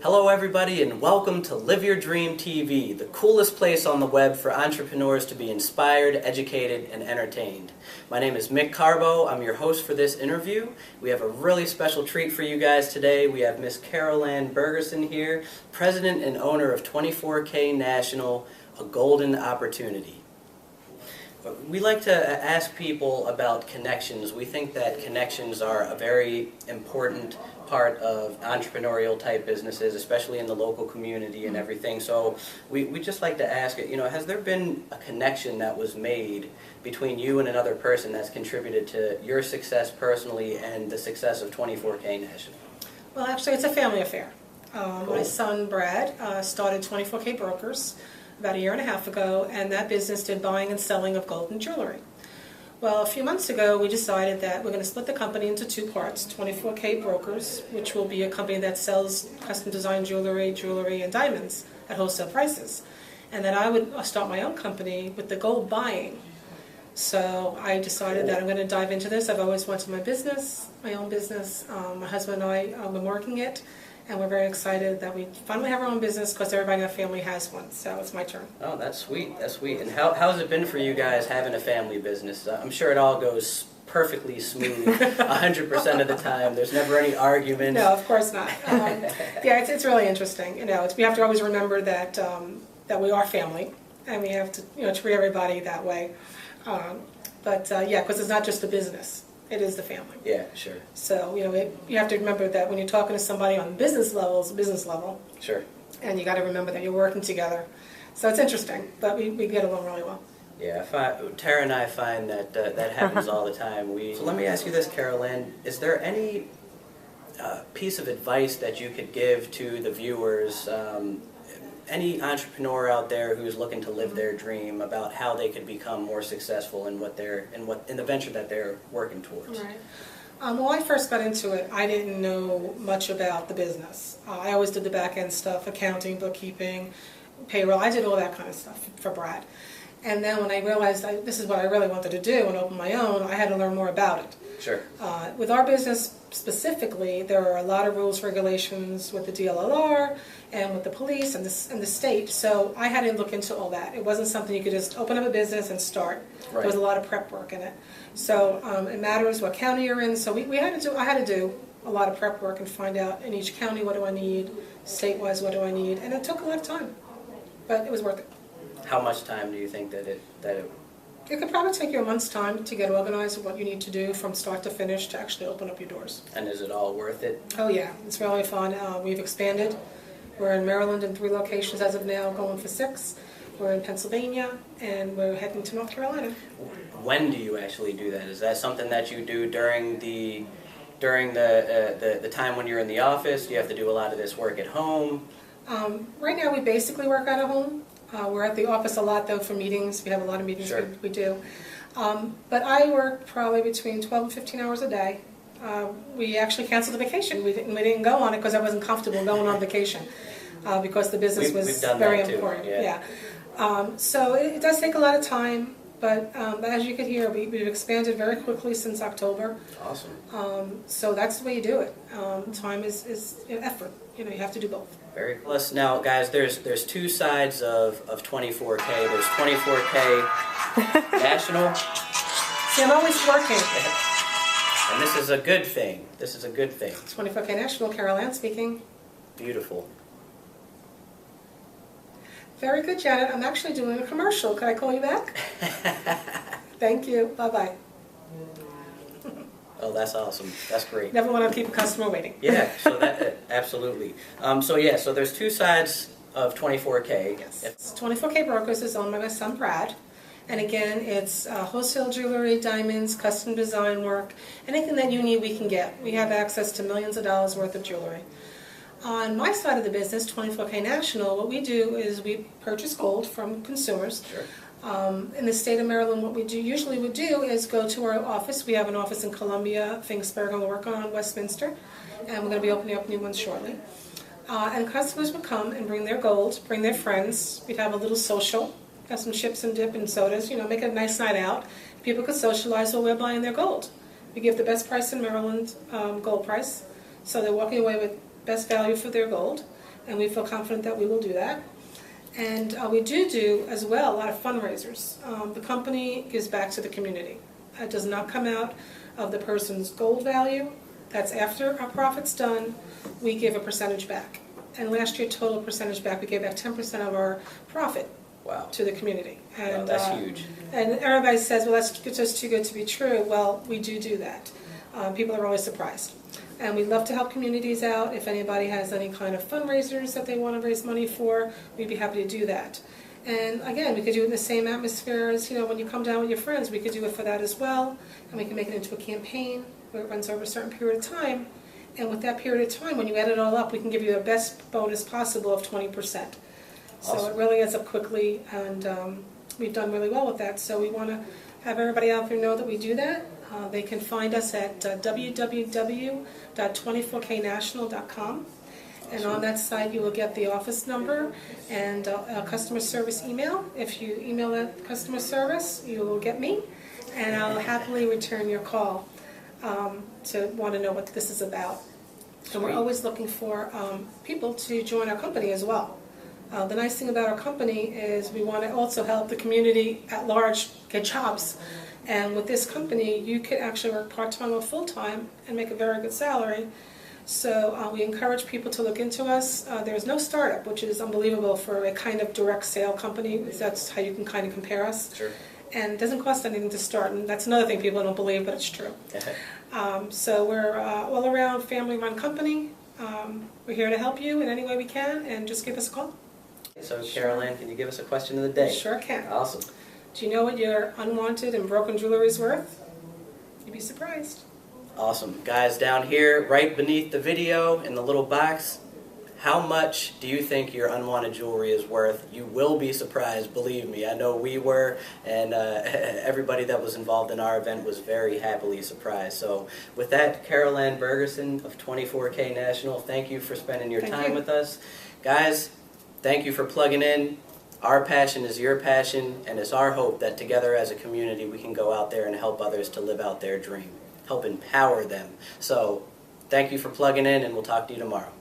Hello everybody and welcome to Live Your Dream TV, the coolest place on the web for entrepreneurs to be inspired, educated, and entertained. My name is Mick Carbo. I'm your host for this interview. We have a really special treat for you guys today. We have Miss Carolann Bergersen here, president and owner of 24K National, a golden opportunity. We like to ask people about connections. We think that connections are a very important part of entrepreneurial type businesses, especially in the local community and everything. So we just like to ask it, has there been a connection that was made between you and another person that's contributed to your success personally and the success of 24K National? Well, actually, it's a family affair. Cool. My son, Brad, started 24K Brokers about a year and a half ago, and that business did buying and selling of gold and jewelry. Well, a few months ago, we decided that we're going to split the company into two parts, 24K Brokers, which will be a company that sells custom designed jewelry, and diamonds at wholesale prices. And that I would start my own company with the gold buying. So I decided that I'm going to dive into this. I've always wanted my own business. My husband and I have been working it. And we're very excited that we finally have our own business because everybody in our family has one. So it's my turn. Oh, that's sweet. That's sweet. And how's it been for you guys having a family business? I'm sure it all goes perfectly smooth 100% of the time. There's never any arguments. No, of course not. Yeah, it's really interesting. We have to always remember that that we are family, and we have to treat everybody that way. Yeah, because it's not just a business. It is the family. Yeah, sure. So, you have to remember that when you're talking to somebody on business level, it's business level. Sure. And you got to remember that you're working together. So it's interesting, but we get along really well. Yeah, Tara and I find that that happens all the time. So let me ask you this, Carolann. Is there any piece of advice that you could give to the viewers, any entrepreneur out there who's looking to live their dream, about how they could become more successful in in the venture that they're working towards? Right. When I first got into it, I didn't know much about the business. I always did the back end stuff, accounting, bookkeeping, payroll. I did all that kind of stuff for Brad. And then when I realized this is what I really wanted to do and open my own, I had to learn more about it. Sure. With our business specifically, there are a lot of rules, regulations with the DLLR and with the police and the state. So I had to look into all that. It wasn't something you could just open up a business and start. Right. There was a lot of prep work in it. So it matters what county you're in. So I had to do a lot of prep work and find out in each county what do I need, state-wise what do I need, and it took a lot of time, but it was worth it. How much time do you think that it It could probably take you a month's time to get organized with what you need to do from start to finish to actually open up your doors. And is it all worth it? Oh yeah, it's really fun. We've expanded. We're in Maryland in 3 locations as of now, going for 6. We're in Pennsylvania, and we're heading to North Carolina. When do you actually do that? Is that something that you do during the time when you're in the office? Do you have to do a lot of this work at home? Right now we basically work out of home. We're at the office a lot, though, for meetings. We have a lot of meetings. Sure. we do. But I work probably between 12 and 15 hours a day. We actually canceled the vacation. We didn't go on it because I wasn't comfortable going on vacation because the business was very important. Yeah. So it does take a lot of time, but as you can hear, we've expanded very quickly since October. Awesome. So that's the way you do it. Time is effort. You have to do both. Very cool. Plus, now, guys, there's 2 sides of 24K. There's 24K National. See, I'm always working. And this is a good thing. 24K National, Carolann speaking. Beautiful. Very good, Janet. I'm actually doing a commercial. Could I call you back? Thank you. Bye-bye. Oh, that's awesome. That's great. Never want to keep a customer waiting. Yeah, so that absolutely. So there's 2 sides of 24K. Yes. 24K Brokers is owned by my son Brad. And again, it's wholesale jewelry, diamonds, custom design work, anything that you need we can get. We have access to millions of dollars worth of jewelry. On my side of the business, 24K National, what we do is we purchase gold from consumers. Sure. In the state of Maryland, what we usually would do is go to our office. We have an office in Columbia, Finksburg, and we're working on Westminster, and we're going to be opening up new ones shortly. And customers would come and bring their gold, bring their friends. We'd have a little social, have some chips and dip and sodas, make it a nice night out. People could socialize while we're buying their gold. We give the best price in Maryland, gold price, so they're walking away with best value for their gold. and we feel confident that we will do that. And we do as well a lot of fundraisers. The company gives back to the community. It does not come out of the person's gold value. That's after our profit's done, we give a percentage back. And last year, total percentage back, we gave back 10% of our profit. Wow. To the community. And wow, that's huge. And everybody says, well, that's just too good to be true. Well, we do that. People are always surprised. And we love to help communities out. If anybody has any kind of fundraisers that they want to raise money for, we'd be happy to do that. And again, we could do it in the same atmosphere as, when you come down with your friends, we could do it for that as well. And we can make it into a campaign where it runs over a certain period of time. And with that period of time, when you add it all up, we can give you the best bonus possible of 20%. Awesome. So it really adds up quickly, and we've done really well with that. So we want to have everybody out there know that we do that. They can find us at www.24knational.com. And on that site you will get the office number and a customer service email. If you email that customer service, you will get me, and I'll happily return your call to want to know what this is about. And we're always looking for people to join our company as well. The nice thing about our company is we want to also help the community at large get jobs. And with this company, you could actually work part-time or full-time and make a very good salary. So we encourage people to look into us. There's no startup, which is unbelievable for a kind of direct sale company. That's how you can kind of compare us. Sure. And it doesn't cost anything to start, and that's another thing people don't believe, but it's true. So we're all-around family-run company. We're here to help you in any way we can, and just give us a call. So, Carolann, can you give us a question of the day? Sure can. Awesome. Do you know what your unwanted and broken jewelry is worth? You'd be surprised. Awesome. Guys, down here, right beneath the video, in the little box, how much do you think your unwanted jewelry is worth? You will be surprised, believe me. I know we were, and everybody that was involved in our event was very happily surprised. So with that, Carolann Bergersen of 24K National, thank you for spending your time with us. Guys, thank you for plugging in. Our passion is your passion, and it's our hope that together as a community we can go out there and help others to live out their dream, help empower them. So thank you for plugging in, and we'll talk to you tomorrow.